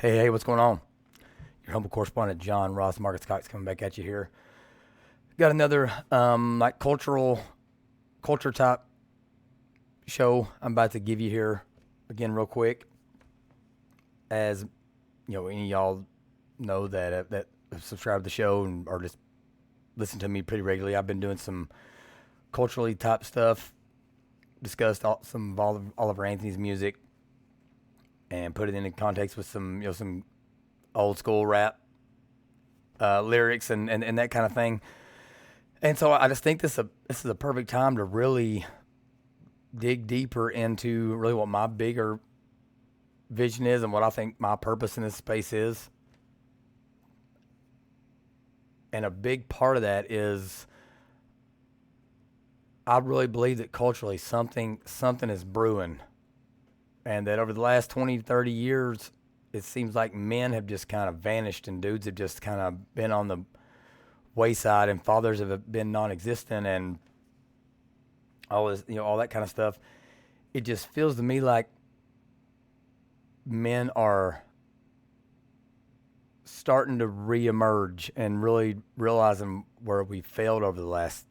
Hey, what's going on? Your humble correspondent, John Ross Marcus Cox, coming back at you here. Got another like culture type show I'm about to give you here again real quick. As you know, any of y'all know that subscribe to the show and or just listen to me pretty regularly. I've been doing some culturally type stuff, discussed some of Oliver Anthony's music, and put it into context with some old school rap lyrics and that kind of thing. And so I just think this is a perfect time to really dig deeper into really what my bigger vision is and what I think my purpose in this space is. And a big part of that is I really believe that culturally something is brewing. And that over the last 20, 30 years, it seems like men have just kind of vanished and dudes have just kind of been on the wayside and fathers have been non-existent and all this, all that kind of stuff. It just feels to me like men are starting to reemerge and really realizing where we failed over the last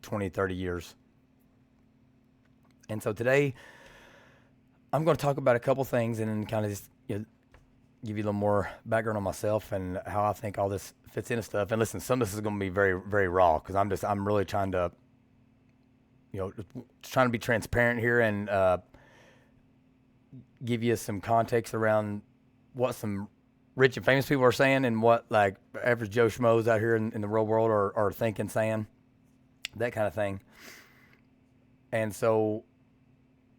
20, 30 years. And so today, I'm going to talk about a couple things and then kind of just give you a little more background on myself and how I think all this fits into stuff. And listen, some of this is going to be very, very raw because I'm really trying to, trying to be transparent here and give you some context around what some rich and famous people are saying and what like average Joe Schmoes out here in the real world are thinking, saying, that kind of thing. And so,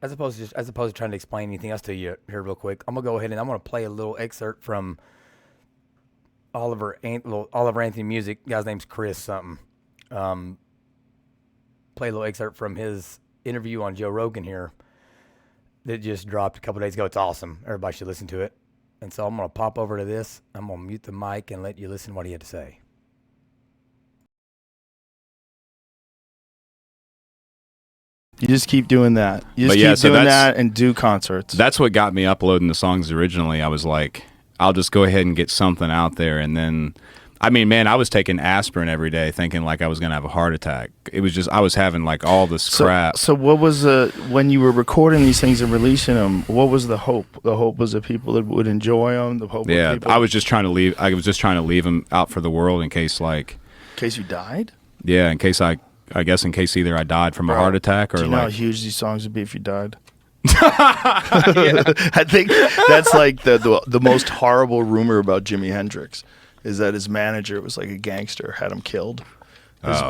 as opposed to trying to explain anything else to you here real quick, I'm gonna go ahead and I'm gonna play a little excerpt from Oliver Anthony music. Guy's name's Chris something. Play a little excerpt from his interview on Joe Rogan here that just dropped a couple days ago. It's awesome. Everybody should listen to it. And so I'm gonna pop over to this. I'm gonna mute the mic and let you listen to what he had to say. You just keep doing that. You just keep doing that and do concerts. That's what got me uploading the songs originally. I was like, I'll just go ahead and get something out there. And then, I mean, man, I was taking aspirin every day thinking like I was going to have a heart attack. It was just, I was having like all this crap. So what was when you were recording these things and releasing them, what was the hope? The hope was that people that would enjoy them? The hope Yeah, people... I was just trying to leave them out for the world in case like... In case you died? Yeah, in case I guess in case either I died from a heart attack or do you know like... how huge these songs would be if you died? I think that's like the most horrible rumor about Jimi Hendrix is that his manager was like a gangster, had him killed.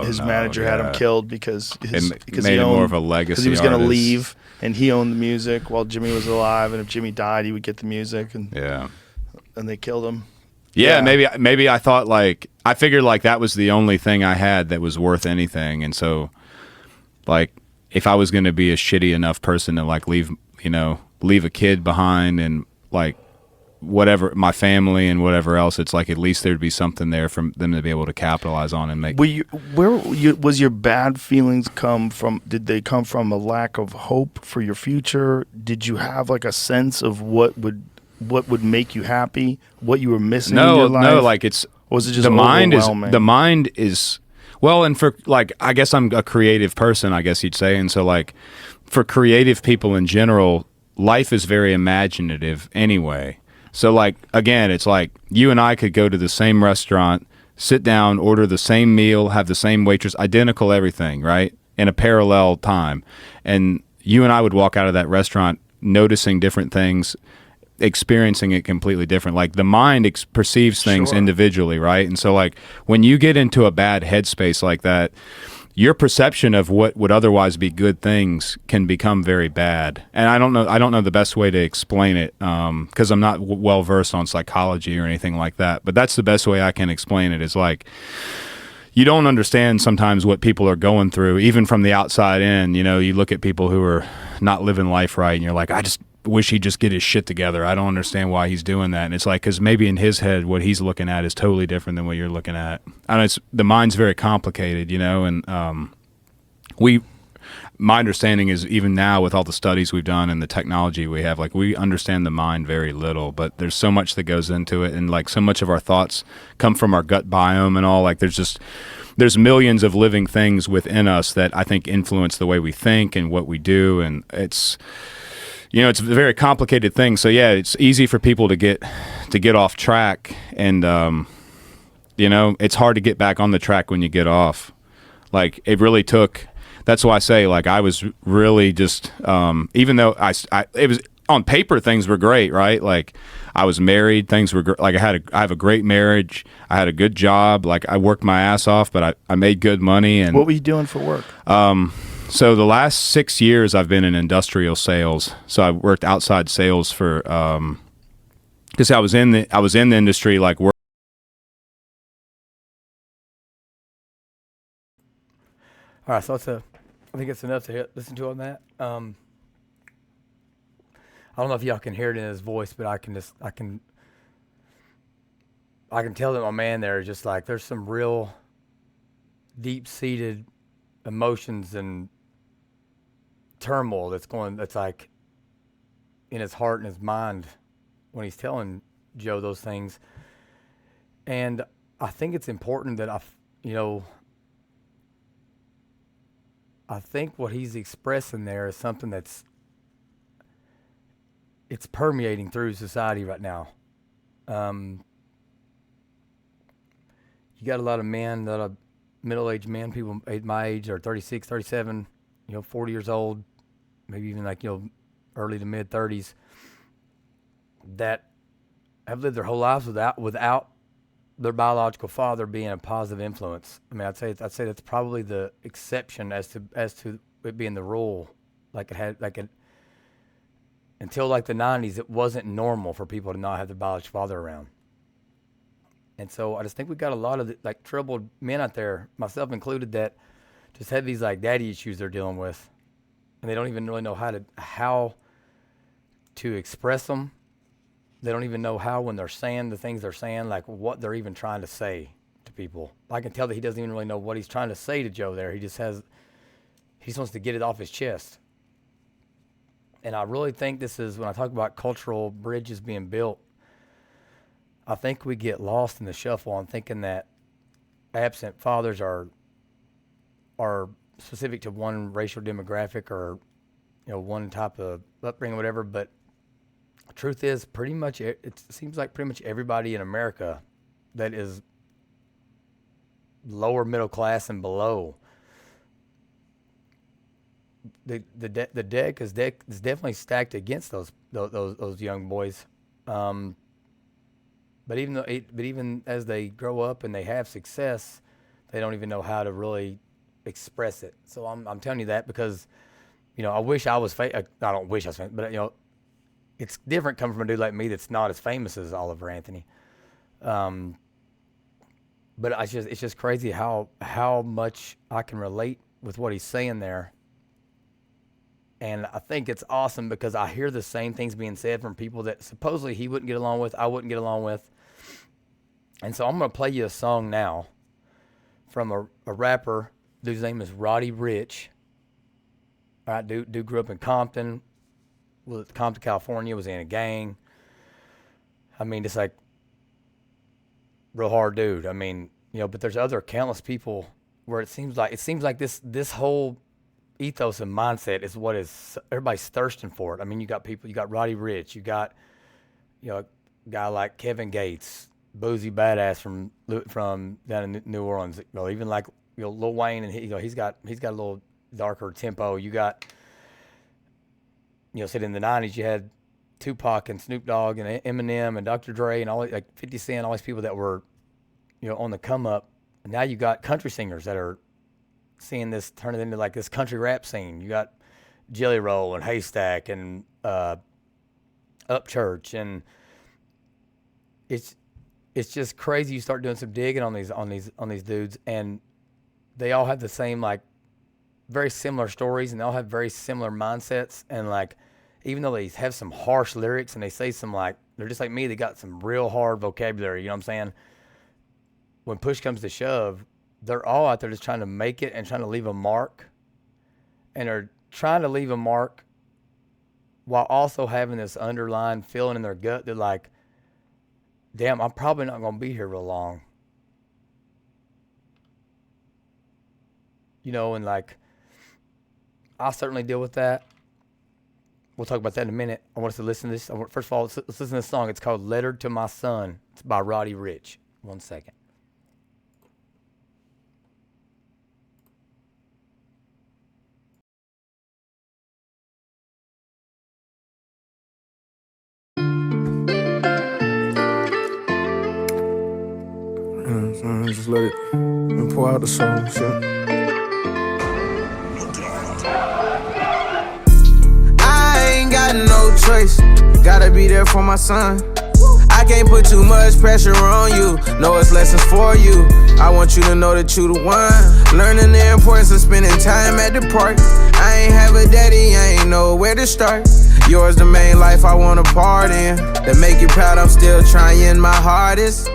His manager had him killed because he owned more of a legacy because he was going to leave and he owned the music while Jimmy was alive, and if Jimmy died, he would get the music, and they killed him. Yeah, maybe I thought like I figured like that was the only thing I had that was worth anything, and so like if I was going to be a shitty enough person to like leave a kid behind and like whatever, my family and whatever else, it's like at least there'd be something there for them to be able to capitalize on and make. Was your bad feelings come from? Did they come from a lack of hope for your future? Did you have like a sense of what would make you happy? What you were missing in your life? No, like it's... Or was it just overwhelming? The mind is... Well, and for like, I guess I'm a creative person, I guess you'd say. And so like, for creative people in general, life is very imaginative anyway. So like, again, it's like you and I could go to the same restaurant, sit down, order the same meal, have the same waitress, identical everything, right? In a parallel time. And you and I would walk out of that restaurant noticing different things, experiencing it completely different. Like the mind perceives things individually, right? And so like when you get into a bad headspace like that, your perception of what would otherwise be good things can become very bad. And I don't know the best way to explain it because I'm not well versed on psychology or anything like that, but that's the best way I can explain it is like you don't understand sometimes what people are going through, even from the outside in. You look at people who are not living life right and you're like, I just wish he'd just get his shit together. I don't understand why he's doing that. And it's like, because maybe in his head, what he's looking at is totally different than what you're looking at. And the mind's very complicated, and my understanding is even now with all the studies we've done and the technology we have, like we understand the mind very little, but there's so much that goes into it. And like so much of our thoughts come from our gut biome and all. Like there's millions of living things within us that I think influence the way we think and what we do. And it's a very complicated thing. So yeah, it's easy for people to get off track, and it's hard to get back on the track when you get off. Like it really took. That's why I say, like, I was really just, even though it was on paper, things were great, right? Like, I was married, things were like I have a great marriage, I had a good job, like I worked my ass off, but I made good money. And what were you doing for work? So the last 6 years I've been in industrial sales. So I worked outside sales for, because I was in the industry, like work. All right, so I think it's enough to listen to on that. I don't know if y'all can hear it in his voice, but I can tell that my man there is just like, there's some real deep-seated emotions and turmoil that's like in his heart and his mind when he's telling Joe those things. And I think it's important that I think what he's expressing there is something it's permeating through society right now. You got a lot of men, middle-aged men, people my age are 36, 37, 40 years old, maybe even like, early to mid 30s, that have lived their whole lives without their biological father being a positive influence. I mean, I'd say that's probably the exception as to it being the rule. Until like the 90s, it wasn't normal for people to not have their biological father around. And so I just think we got a lot of like troubled men out there, myself included, that just have these like daddy issues they're dealing with, and they don't even really know how to express them. They don't even know how, when they're saying the things they're saying, like what they're even trying to say to people. I can tell that he doesn't even really know what he's trying to say to Joe there. He just wants to get it off his chest. And I really think this is, when I talk about cultural bridges being built, I think we get lost in the shuffle on thinking that absent fathers are specific to one racial demographic or, one type of upbringing or whatever, but the truth is, it seems like pretty much everybody in America that is lower middle class and below, the deck is definitely stacked against those young boys. But even as they grow up and they have success, they don't even know how to really express it. So I'm telling you that because, I wish I was I don't wish I was famous, but it's different coming from a dude like me that's not as famous as Oliver Anthony. But it's just crazy how much I can relate with what he's saying there. And I think it's awesome because I hear the same things being said from people that supposedly he wouldn't get along with, I wouldn't get along with. And so I'm going to play you a song now from a rapper whose name is Roddy Ricch. All right, dude grew up in Compton, California, was in a gang. I mean, just like real hard dude. I mean, but there's other countless people where it seems like this whole ethos and mindset is what is everybody's thirsting for it. I mean, you got Roddy Ricch, you got a guy like Kevin Gates, boozy badass from down in New Orleans. Even like Lil Wayne, and he's got a little darker tempo. You got said in the 90s you had Tupac and Snoop Dogg and Eminem and Dr. Dre and all like 50 Cent, all these people that were on the come up. And now you got country singers that are seeing this turn it into like this country rap scene. You got Jelly Roll and Haystack and Upchurch, and it's just crazy. You start doing some digging on these dudes, and they all have the same like very similar stories, and they all have very similar mindsets. And like, even though they have some harsh lyrics and they say some like, they're just like me, they got some real hard vocabulary. You know what I'm saying? When push comes to shove, they're all out there just trying to make it and trying to leave a mark, and trying to leave a mark while also having this underlying feeling in their gut that like, damn, I'm probably not going to be here real long. You know, and like, I certainly deal with that. We'll talk about that in a minute. I want us to listen to this. First of all, let's listen to this song. It's called Letter to My Son. It's by Roddy Ricch. 1 second. Just let it pour out the song, shit. I ain't got no choice, gotta be there for my son. I can't put too much pressure on you, know it's lessons for you. I want you to know that you the one, learning the importance of spending time at the park. I ain't have a daddy, I ain't know where to start. Yours the main life I want a part in. To make you proud, I'm still trying my hardest.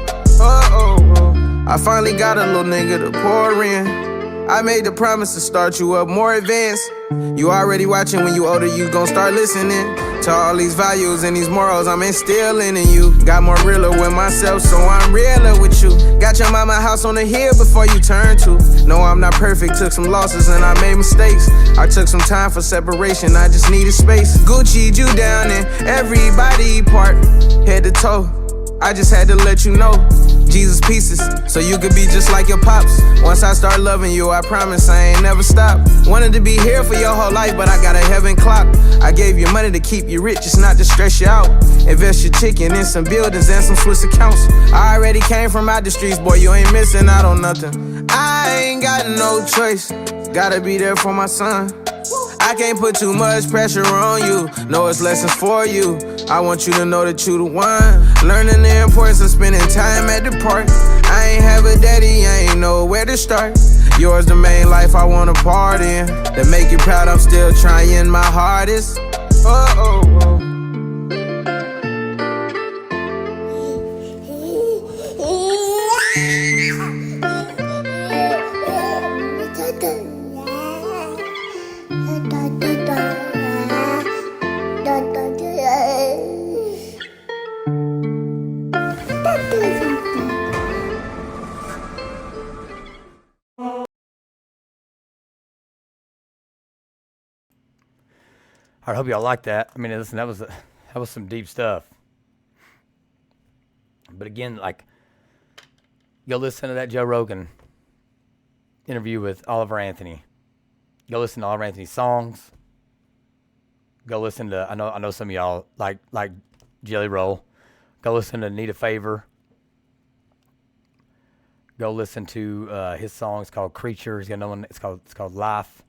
I finally got a little nigga to pour in. I made the promise to start you up more advanced. You already watching, when you older you gon' start listening to all these values and these morals I'm instilling in you. Got more realer with myself, so I'm realer with you. Got your mama house on the hill before you turn to. No, I'm not perfect, took some losses and I made mistakes. I took some time for separation, I just needed space. Gucci'd you down in every body part, head to toe. I just had to let you know, Jesus pieces, so you could be just like your pops. Once I start loving you, I promise I ain't never stop. Wanted to be here for your whole life, but I got a heaven clock. I gave you money to keep you rich, it's not to stress you out. Invest your chicken in some buildings and some Swiss accounts. I already came from out the streets, boy, you ain't missing out on nothing. I ain't got no choice, gotta be there for my son. I can't put too much pressure on you, know it's lessons for you. I want you to know that you the one, learning the importance of spending time at the park. I ain't have a daddy, I ain't know where to start. Yours the main life I want a part in. To make you proud, I'm still trying my hardest. I hope y'all like that. I mean, listen, that was some deep stuff. But again, like, go listen to that Joe Rogan interview with Oliver Anthony. Go listen to Oliver Anthony's songs. Go listen to, I know some of y'all like Jelly Roll. Go listen to Need a Favor. Go listen to his song. It's called Creature. He's got another one. It's called Life.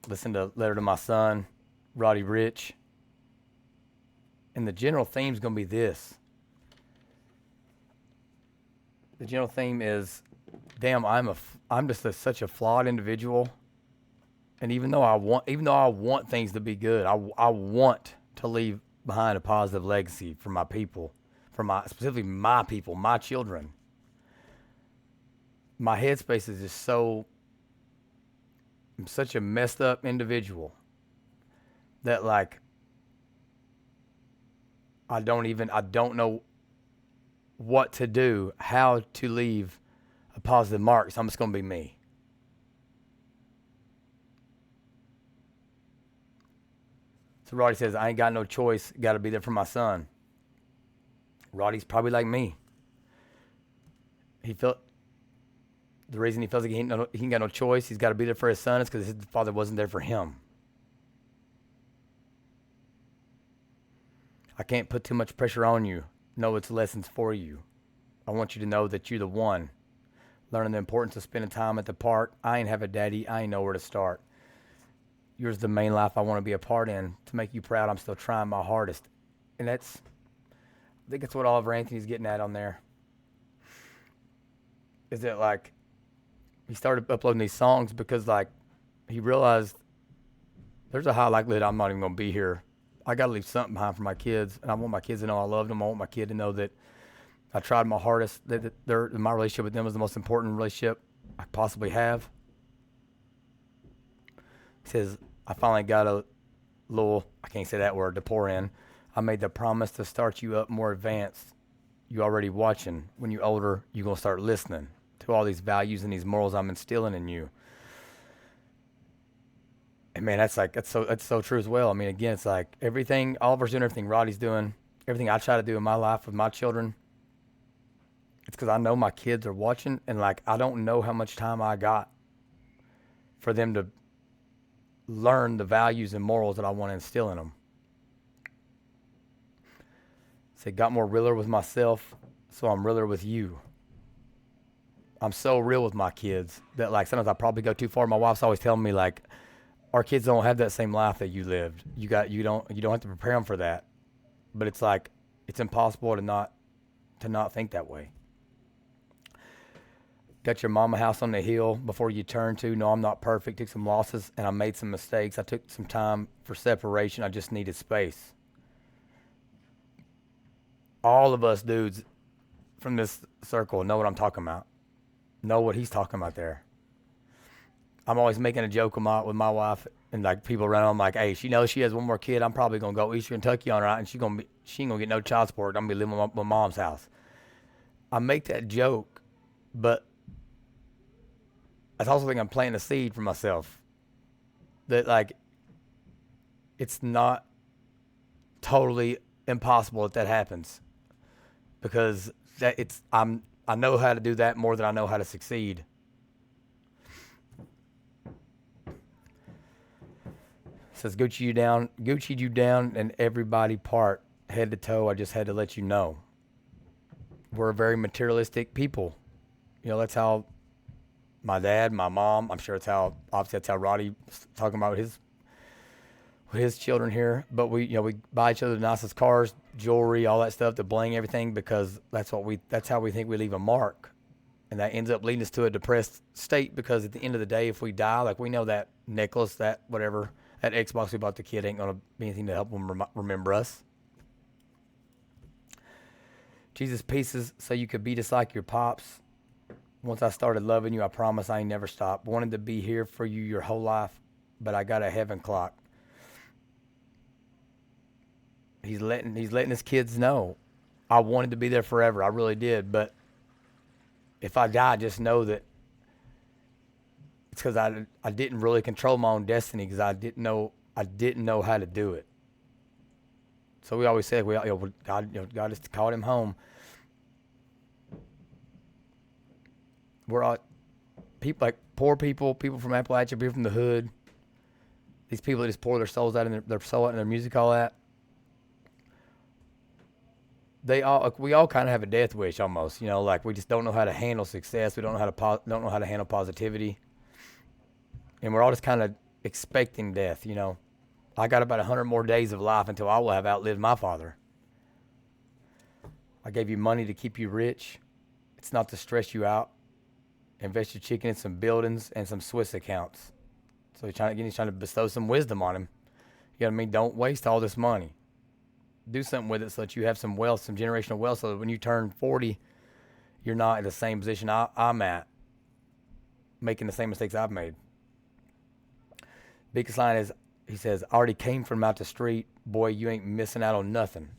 Listen to Letter to My Son, Roddy Ricch. And the general theme is going to be this. The general theme is, damn, I'm just such a flawed individual. And even though I want things to be good, I want to leave behind a positive legacy for my people, specifically my people, my children. My headspace is just I'm such a messed up individual that, like, I don't know what to do, how to leave a positive mark. So I'm just going to be me. So Roddy says, I ain't got no choice. Got to be there for my son. Roddy's probably like me. The reason he feels like he ain't got no choice, he's got to be there for his son, is because his father wasn't there for him. I can't put too much pressure on you. No, it's lessons for you. I want you to know that you're the one. Learning the importance of spending time at the park. I ain't have a daddy. I ain't know where to start. Yours the main life I want to be a part in. To make you proud, I'm still trying my hardest. And I think that's what Oliver Anthony's getting at on there. Is that, like, he started uploading these songs because, like, he realized there's a high likelihood I'm not even going to be here. I got to leave something behind for my kids, and I want my kids to know I love them. I want my kid to know that I tried my hardest, that my relationship with them was the most important relationship I possibly have. He says, I finally got a little, I can't say that word, to pour in. I made the promise to start you up more advanced. You already watching. When you're older, you're going to start listening to all these values and these morals I'm instilling in you. And man, that's so true as well. I mean, again, it's like everything, Oliver's doing everything, Roddy's doing, everything I try to do in my life with my children. It's because I know my kids are watching, and like, I don't know how much time I got for them to learn the values and morals that I want to instill in them. So got more realer with myself, so I'm realer with you. I'm so real with my kids that like sometimes I probably go too far. My wife's always telling me like, our kids don't have that same life that you lived. You don't have to prepare them for that. But it's like, it's impossible to not think that way. Got your mama house on the hill before you turn to. No, I'm not perfect. Took some losses and I made some mistakes. I took some time for separation. I just needed space. All of us dudes from this circle know what I'm talking about. Know what he's talking about there. I'm always making a joke with my wife and like people around. I'm like, hey, she knows she has one more kid. I'm probably gonna go Eastern Kentucky on her out, and she ain't gonna get no child support. I'm gonna be living at my mom's house. I make that joke, but I also think I'm planting a seed for myself that like it's not totally impossible that happens, because I know how to do that more than I know how to succeed. Says Gucci'd you down and everybody part, head to toe. I just had to let you know. We're very materialistic people. You know, that's how my dad, my mom, I'm sure obviously that's how Roddy's talking about with his children here. But we buy each other the nicest cars, jewelry, all that stuff, to bling everything, because that's how we think we leave a mark. And that ends up leading us to a depressed state, because at the end of the day, if we die, like we know that necklace, that whatever, that Xbox we bought the kid ain't going to be anything to help them remember us. Jesus pieces so you could be just like your pops. Once I started loving you, I promise I ain't never stopped. Wanted to be here for you your whole life, but I got a heaven clock. He's letting his kids know. I wanted to be there forever. I really did. But if I die, just know that it's because I didn't really control my own destiny, because I didn't know how to do it. So we always say God just called him home. We're all people, like poor people from Appalachia, people from the hood. These people that just pour their souls out and their soul out in their music, all that. We all kind of have a death wish almost, like we just don't know how to handle success. We don't know how to handle positivity. And we're all just kind of expecting death, I got about 100 more days of life until I will have outlived my father. I gave you money to keep you rich. It's not to stress you out. Invest your chicken in some buildings and some Swiss accounts. So he's trying to bestow some wisdom on him. You know what I mean? Don't waste all this money. Do something with it so that you have some wealth, some generational wealth, so that when you turn 40, you're not in the same position I'm at, making the same mistakes I've made. Biggest line is, he says, I already came from out the street. Boy, you ain't missing out on nothing.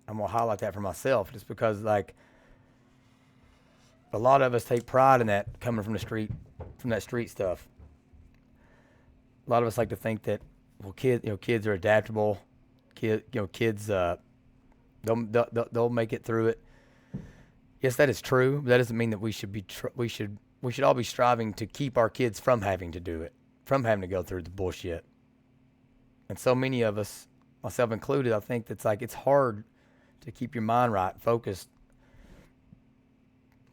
I'm going to highlight that for myself, just because, like, a lot of us take pride in that, coming from the street, from that street stuff. A lot of us like to think that, well, kids are adaptable. Kids, they'll make it through it. Yes, that is true. But that doesn't mean that we should all be striving to keep our kids from having to do it, from having to go through the bullshit. And so many of us, myself included, I think it's hard to keep your mind right, focused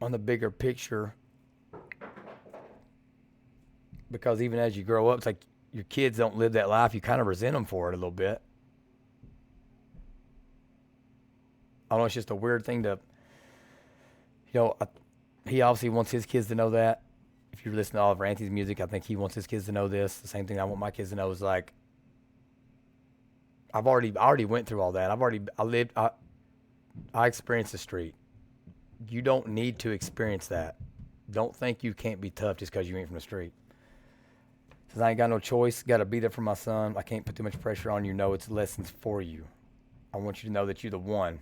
on the bigger picture, because even as you grow up, it's like your kids don't live that life. You kind of resent them for it a little bit. I don't know, it's just a weird thing to, he obviously wants his kids to know that. If you're listening to Oliver Anthony's music, I think he wants his kids to know this. The same thing I want my kids to know is, like, I already went through all that. I experienced the street. You don't need to experience that. Don't think you can't be tough just because you ain't from the street. Says, I ain't got no choice. Got to be there for my son. I can't put too much pressure on you. No, it's lessons for you. I want you to know that you're the one.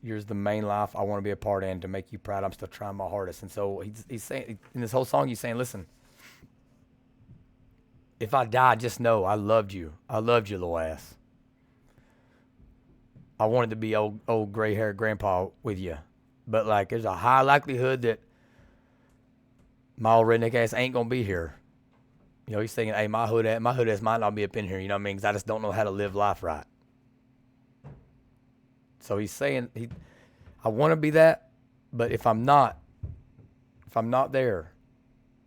Yours the main life I want to be a part in to make you proud. I'm still trying my hardest. And so he's saying, in this whole song, he's saying, listen, if I die, just know I loved you. I loved you, little ass. I wanted to be old gray-haired grandpa with you. But, like, there's a high likelihood that my old redneck ass ain't going to be here. You know, he's thinking, hey, my hood ass might not be up in here, you know what I mean? Because I just don't know how to live life right. So he's saying, I want to be that, but if I'm not there,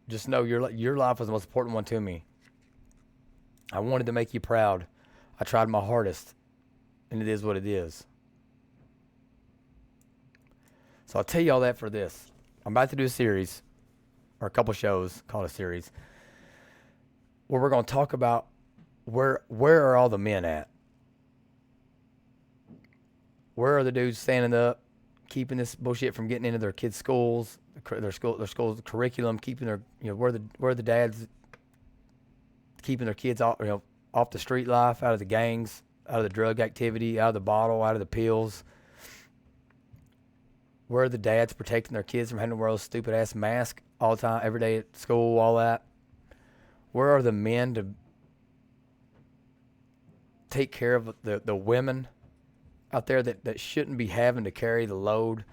just know your life was the most important one to me. I wanted to make you proud. I tried my hardest, and it is what it is. So I'll tell you all that for this. I'm about to do a series, or a couple shows, called a series, where we're going to talk about where are all the men at? Where are the dudes standing up, keeping this bullshit from getting into their kids' schools, their school's curriculum, keeping their, where are the dads keeping their kids off the street life, out of the gangs, out of the drug activity, out of the bottle, out of the pills? Where are the dads protecting their kids from having to wear those stupid ass masks all the time, every day at school, all that? Where are the men to take care of the women out there that shouldn't be having to carry the load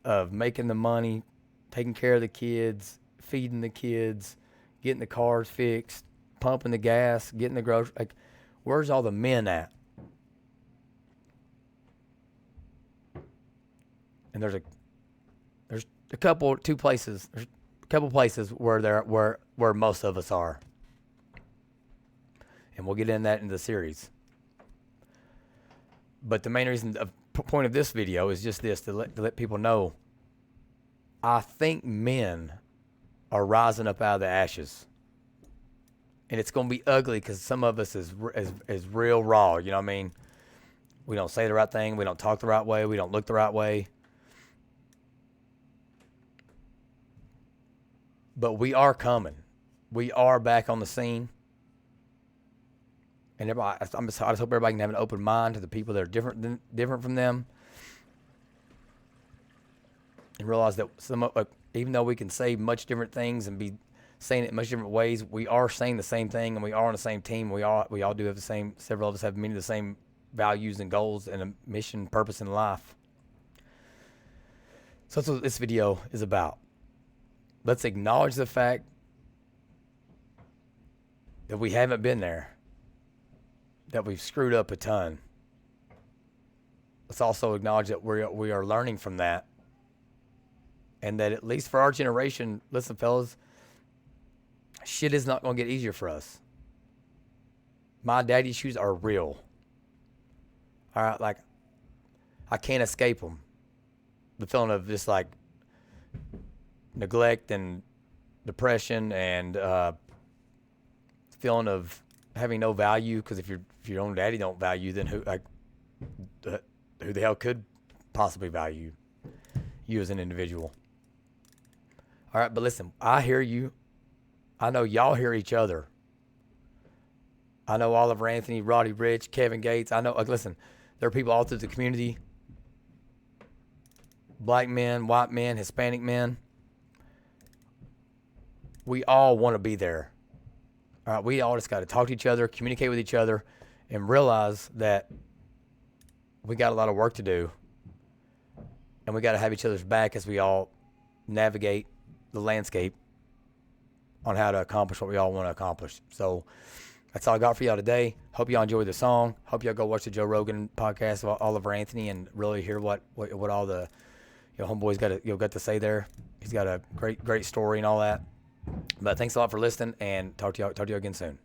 of making the money, taking care of the kids, feeding the kids, getting the cars fixed, pumping the gas, getting the groceries? Like, where's all the men at? And there's a couple places where most of us are. And we'll get in that in the series. But the main reason, point of this video is just this, to let people know, I think men are rising up out of the ashes. And it's going to be ugly because some of us is real raw, you know what I mean? We don't say the right thing. We don't talk the right way. We don't look the right way. But we are coming. We are back on the scene. And everybody, I just hope everybody can have an open mind to the people that are different from them, and realize that even though we can say much different things and be saying it in much different ways, we are saying the same thing, and we are on the same team. We all do have the same. Several of us have many of the same values and goals and a mission, purpose in life. So that's what this video is about. Let's acknowledge the fact that we haven't been there, that we've screwed up a ton. Let's also acknowledge that we are learning from that, and that at least for our generation, listen, fellas, shit is not going to get easier for us. My daddy issues are real. All right, like, I can't escape them. The feeling of just like neglect and depression and feeling of having no value, because if your own daddy don't value, then who the hell could possibly value you as an individual? All right, but listen, I hear you. I know y'all hear each other. I know Oliver Anthony, Roddy Ricch, Kevin Gates. I know, like, listen, there are people all through the community. Black men, white men, Hispanic men. We all want to be there. All right, we all just got to talk to each other, communicate with each other, and realize that we got a lot of work to do. And we got to have each other's back as we all navigate the landscape on how to accomplish what we all want to accomplish. So that's all I got for y'all today. Hope y'all enjoyed the song. Hope y'all go watch the Joe Rogan podcast of Oliver Anthony and really hear what all the homeboys got to say there. He's got a great story and all that. But thanks a lot for listening, and talk to y'all again soon.